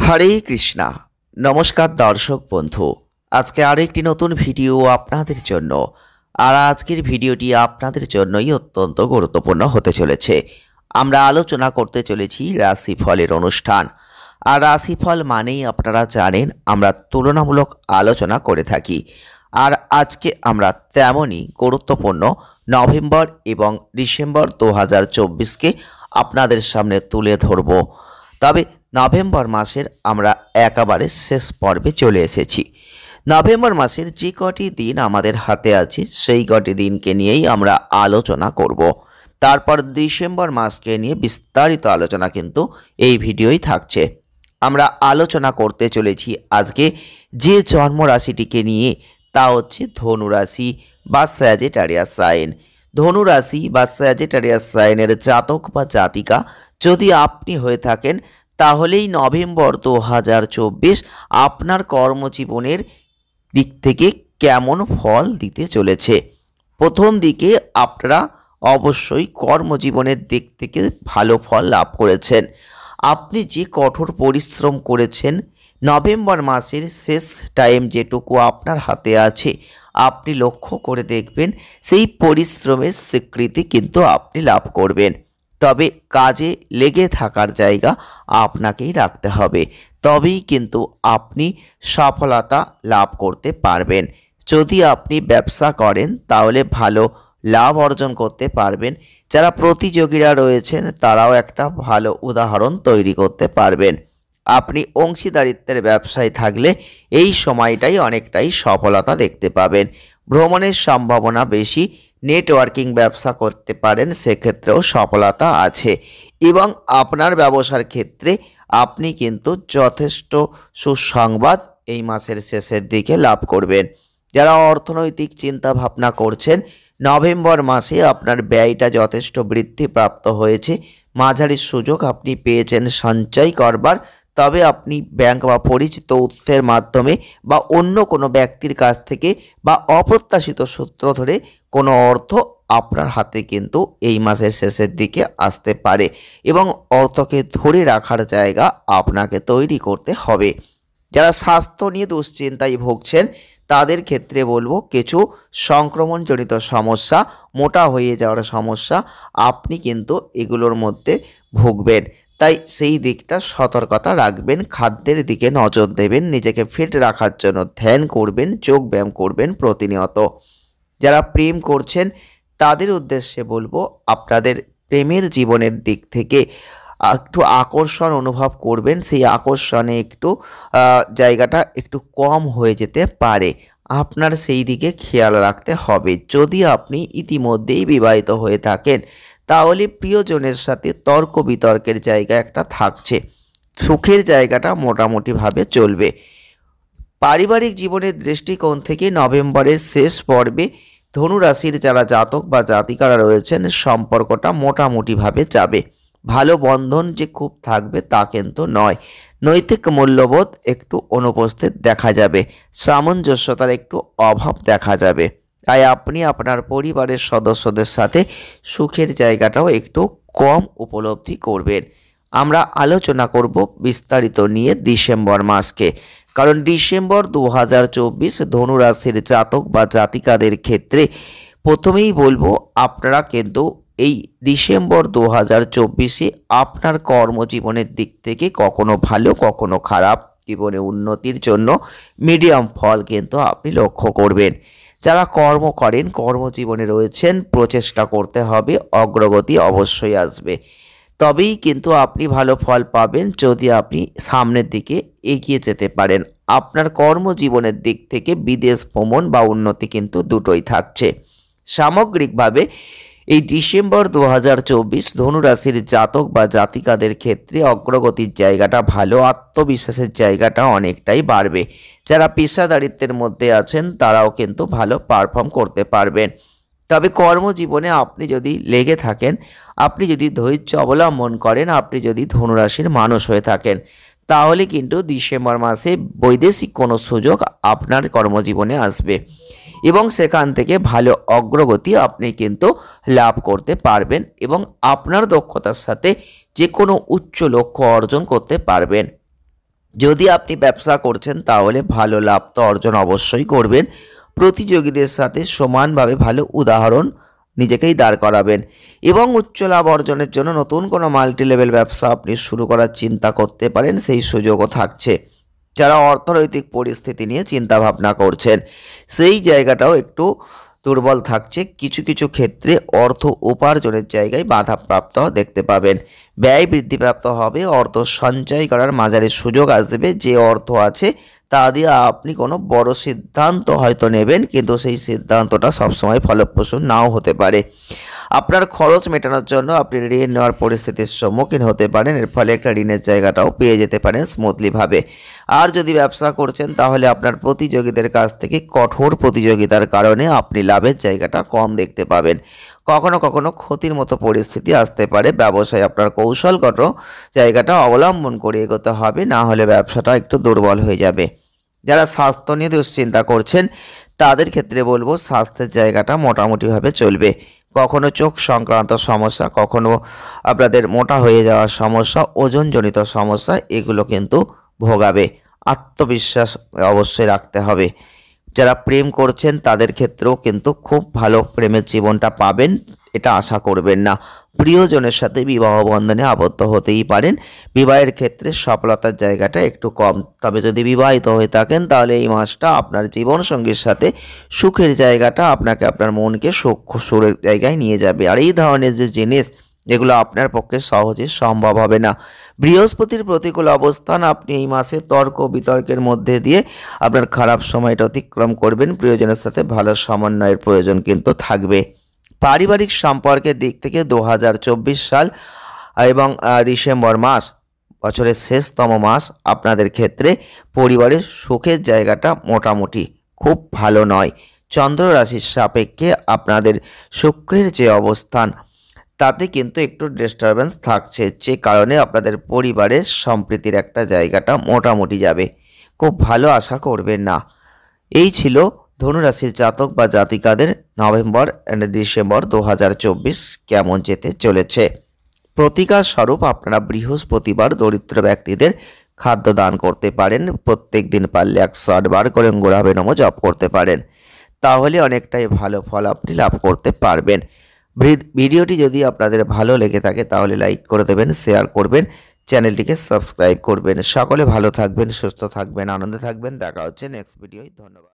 হরে কৃষ্ণা। নমস্কার দর্শক বন্ধু, আজকে আরেকটি নতুন ভিডিও আপনাদের জন্য। আর আজকের ভিডিওটি আপনাদের জন্যই অত্যন্ত গুরুত্বপূর্ণ হতে চলেছে। আমরা আলোচনা করতে চলেছি রাশিফলের অনুষ্ঠান। আর রাশিফল মানেই আপনারা জানেন আমরা তুলনামূলক আলোচনা করে থাকি। আর আজকে আমরা তেমনই গুরুত্বপূর্ণ নভেম্বর এবং ডিসেম্বর 2024কে আপনাদের সামনে তুলে ধরব। তবে নভেম্বর মাসের আমরা একেবারে শেষ পর্বে চলে এসেছি। নভেম্বর মাসের যে কটি দিন আমাদের হাতে আছে সেই কটি দিনকে নিয়েই আমরা আলোচনা করব। তারপর ডিসেম্বর মাসকে নিয়ে বিস্তারিত আলোচনা কিন্তু এই ভিডিওই থাকছে। আমরা আলোচনা করতে চলেছি আজকে যে জন্ম রাশিটিকে নিয়ে, তা হচ্ছে ধনুরাশি বা স্যাজিটারিয়াস সাইন। ধনুরাশি বা স্যাজিটারিয়াস সাইনের জাতক বা জাতিকা যদি আপনি হয়ে থাকেন, তাহলেই নভেম্বর 2024 আপনার কর্মজীবনের দিক থেকে কেমন ফল দিতে চলেছে। প্রথম দিকে আপনারা অবশ্যই কর্মজীবনের দিক থেকে ভালো ফল লাভ করেছেন। আপনি যে কঠোর পরিশ্রম করেছেন, নভেম্বর মাসের শেষ টাইম যেটুকু আপনার হাতে আছে, আপনি লক্ষ্য করে দেখবেন সেই পরিশ্রমের স্বীকৃতি কিন্তু আপনি লাভ করবেন। তবে কাজে লেগে থাকার জায়গা আপনাকেই রাখতে হবে, তবেই কিন্তু আপনি সফলতা লাভ করতে পারবেন। যদি আপনি ব্যবসা করেন তাহলে ভালো লাভ অর্জন করতে পারবেন। যারা প্রতিযোগীরা রয়েছেন তারাও একটা ভালো উদাহরণ তৈরি করতে পারবেন। আপনি অংশীদারিত্বের ব্যবসায় থাকলে এই সময়টাই অনেকটাই সফলতা দেখতে পাবেন। ভ্রমণের সম্ভাবনা বেশি। নেটওয়ার্কিং ব্যবসা করতে পারেন, সেক্ষেত্রেও সফলতা আছে। এবং আপনার ব্যবসার ক্ষেত্রে আপনি কিন্তু যথেষ্ট সুসংবাদ এই মাসের শেষের দিকে লাভ করবেন। যারা অর্থনৈতিক চিন্তা ভাবনা করছেন, নভেম্বর মাসে আপনার ব্যয়টা যথেষ্ট বৃদ্ধিপ্রাপ্ত হয়েছে। মাঝারি সুযোগ আপনি পেয়েছেন সঞ্চয় করবার। তবে আপনি ব্যাংক বা পরিচিত উৎসের মাধ্যমে বা অন্য কোনো ব্যক্তির কাছ থেকে বা অপ্রত্যাশিত সূত্র ধরে কোনো অর্থ আপনার হাতে কিন্তু এই মাসের শেষের দিকে আসতে পারে, এবং অর্থকে ধরে রাখার জায়গা আপনাকে তৈরি করতে হবে। যারা স্বাস্থ্য নিয়ে দুশ্চিন্তায় ভুগছেন তাদের ক্ষেত্রে বলবো কিছু সংক্রমণজনিত সমস্যা, মোটা হয়ে যাওয়ার সমস্যা, আপনি কিন্তু এগুলোর মধ্যে ভুগবেন। তাই সেই দিকটা সতর্কতা রাখবেন, খাদ্যের দিকে নজর দেবেন, নিজেকে ফিট রাখার জন্য ধ্যান করবেন, যোগ ব্যায়াম করবেন প্রতিনিয়ত। যারা প্রেম করছেন তাদের উদ্দেশ্যে বলবো আপনাদের প্রেমের জীবনের দিক থেকে একটু আকর্ষণ অনুভব করবেন। সেই আকর্ষণে একটু জায়গাটা একটু কম হয়ে যেতে পারে, আপনার সেই দিকে খেয়াল রাখতে হবে। যদি আপনি ইতিমধ্যেই বিবাহিত হয়ে থাকেন তাহলে প্রিয়জনের সাথে তর্ক বিতর্কের জায়গা একটা থাকছে। সুখের জায়গাটা মোটামুটিভাবে চলবে। পারিবারিক জীবনের দৃষ্টিকোণ থেকে নভেম্বরের শেষ পর্বে ধনুরাশির যারা জাতক বা জাতিকারা রয়েছেন, সম্পর্কটা মোটামুটিভাবে যাবে। ভালো বন্ধন যে খুব থাকবে তা কিন্তু নয়। নৈতিক মূল্যবোধ একটু অনুপস্থিত দেখা যাবে, সামঞ্জস্যতার একটু অভাব দেখা যাবে। তাই আপনি আপনার পরিবারের সদস্যদের সাথে সুখের জায়গাটাও একটু কম উপলব্ধি করবেন। আমরা আলোচনা করব বিস্তারিত নিয়ে ডিসেম্বর মাসকে, কারণ ডিসেম্বর 2024 ধনুরাশির জাতক বা জাতিকাদের ক্ষেত্রে প্রথমেই বলবো আপনারা কিন্তু এই ডিসেম্বর 2024-এ আপনার কর্মজীবনের দিক থেকে কখনো ভালো কখনো খারাপ, জীবনে উন্নতির জন্য মিডিয়াম ফল কিন্তু আপনি লক্ষ্য করবেন। যারা কর্ম করেন, কর্মজীবনে রয়েছেন, প্রচেষ্টা করতে হবে, অগ্রগতি অবশ্যই আসবে। তবেই কিন্তু আপনি ভালো ফল পাবেন যদি আপনি সামনের দিকে এগিয়ে যেতে পারেন। আপনার কর্মজীবনের দিক থেকে বিদেশ ভ্রমণ বা উন্নতি কিন্তু দুটোই থাকছে। সামগ্রিকভাবে এই ডিসেম্বর 2024 ধনুরাশির জাতক বা জাতিকাদের ক্ষেত্রে অগ্রগতির জায়গাটা ভালো, আত্মবিশ্বাসের জায়গাটা অনেকটাই বাড়বে। যারা পেশাদারিত্বের মধ্যে আছেন তারাও কিন্তু ভালো পারফর্ম করতে পারবেন। তবে কর্মজীবনে আপনি যদি লেগে থাকেন, আপনি যদি ধৈর্য অবলম্বন করেন, আপনি যদি ধনুরাশির মানুষ হয়ে থাকেন, তাহলে কিন্তু ডিসেম্বর মাসে বৈদেশিক কোনো সুযোগ আপনার কর্মজীবনে আসবে এবং সেখান থেকে ভালো অগ্রগতি আপনি কিন্তু লাভ করতে পারবেন এবং আপনার দক্ষতার সাথে যে কোনো উচ্চ লক্ষ্য অর্জন করতে পারবেন। যদি আপনি ব্যবসা করছেন তাহলে ভালো লাভ তো অর্জন অবশ্যই করবেন। প্রতিযোগীদের সাথে সমানভাবে ভালো উদাহরণ নিজেকেই দাঁড় করাবেন এবং উচ্চ লাভ অর্জনের জন্য নতুন কোনো মাল্টি লেভেল ব্যবসা আপনি শুরু করার চিন্তা করতে পারেন, সেই সুযোগও থাকছে। যারা অর্থনৈতিক পরিস্থিতি নিয়ে চিন্তা ভাবনা করছেন সেই জায়গাটাও একটু দুর্বল থাকছে। কিছু কিছু ক্ষেত্রে অর্থ উপার্জনের জায়গায় বাধাপ্রাপ্ত দেখতে পাবেন। ব্যয় বৃদ্ধিপ্রাপ্ত হবে, অর্থ সঞ্চয় করার মাঝারি সুযোগ আসবে। যে অর্থ আছে তা দিয়ে আপনি কোনো বড় সিদ্ধান্ত হয়তো নেবেন, কিন্তু সেই সিদ্ধান্তটা সবসময় ফলপ্রসূ নাও হতে পারে। আপনার খরচ মেটানোর জন্য আপনি ঋণ নেওয়ার পরিস্থিতির সম্মুখীন হতে পারেন, এর ফলে একটা ঋণের জায়গাটাও পেয়ে যেতে পারেন স্মুথলিভাবে। আর যদি ব্যবসা করছেন তাহলে আপনার প্রতিযোগীদের কাছ থেকে কঠোর প্রতিযোগিতার কারণে আপনি লাভের জায়গাটা কম দেখতে পাবেন। কখনো কখনো ক্ষতির মতো পরিস্থিতি আসতে পারে। ব্যবসায় আপনার কৌশলগত জায়গাটা অবলম্বন করে এগোতে হবে, না হলে ব্যবসাটা একটু দুর্বল হয়ে যাবে। যারা স্বাস্থ্য নিয়ে দুশ্চিন্তা করছেন তাদের ক্ষেত্রে বলবো স্বাস্থ্যের জায়গাটা মোটামুটিভাবে চলবে। কখনো চোখ সংক্রান্ত সমস্যা, কখনো আপনাদের মোটা হয়ে যাওয়ার সমস্যা, ওজনজনিত সমস্যা, এগুলো কিন্তু ভোগাবে। আত্মবিশ্বাস অবশ্যই রাখতে হবে। যারা প্রেম করছেন তাদের ক্ষেত্রেও কিন্তু খুব ভালো প্রেমের জীবনটা পাবেন, এটা আশা করবেন না। প্রিয়জনের সাথে বিবাহ বন্ধনে আবদ্ধ হতেই পারেন। বিবাহের ক্ষেত্রে সফলতার জায়গাটা একটু কম, তবে যদি বিবাহিত হয়ে থাকেন তাহলে এই মাসটা আপনার জীবনসঙ্গীর সাথে সুখের জায়গাটা আপনাকে আপনার মনকে সুখ সুরের জায়গায় নিয়ে যাবে। আর এই ধরনের যে জিনিস এগুলো আপনার পক্ষে সহজে সম্ভব হবে না। বৃহস্পতির প্রতিকূল অবস্থান, আপনি এই মাসে তর্ক বিতর্কের মধ্যে দিয়ে আপনার খারাপ সময়টা অতিক্রম করবেন। প্রিয়জনের সাথে ভালো সমন্বয়ের প্রয়োজন কিন্তু থাকবে। পারিবারিক সম্পর্কের দিক থেকে 2024 সাল এবং ডিসেম্বর মাস বছরের শেষতম মাস আপনাদের ক্ষেত্রে পরিবারের সুখের জায়গাটা মোটামুটি খুব ভালো নয়। চন্দ্র রাশির সাপেক্ষে আপনাদের শুক্রের যে অবস্থান তাতে কিন্তু একটু ডিস্টারবেন্স থাকছে, যে কারণে আপনাদের পরিবারের সম্প্রীতির একটা জায়গাটা মোটামুটি যাবে। খুব ভালো আশা করবেন না। এই ছিল ধনুরাশির জাতক বা জাতিকাদের নভেম্বর অ্যান্ড ডিসেম্বর 2024 কেমন যেতে চলেছে। প্রতিকার স্বরূপ আপনারা বৃহস্পতিবার দরিদ্র ব্যক্তিদের খাদ্য দান করতে পারেন। প্রত্যেক দিন পারলে 108 বার করে গোড়াবে নম জপ করতে পারেন, তাহলে অনেকটাই ভালো ফল আপনি লাভ করতে পারবেন। ভিডিওটি যদি আপনাদের ভালো লেগে থাকে তাহলে লাইক করে দেবেন, শেয়ার করবেন, চ্যানেলটিকে সাবস্ক্রাইব করবেন। সকলে ভালো থাকবেন, সুস্থ থাকবেন, আনন্দে থাকবেন। দেখা হচ্ছে নেক্সট ভিডিওয়। ধন্যবাদ।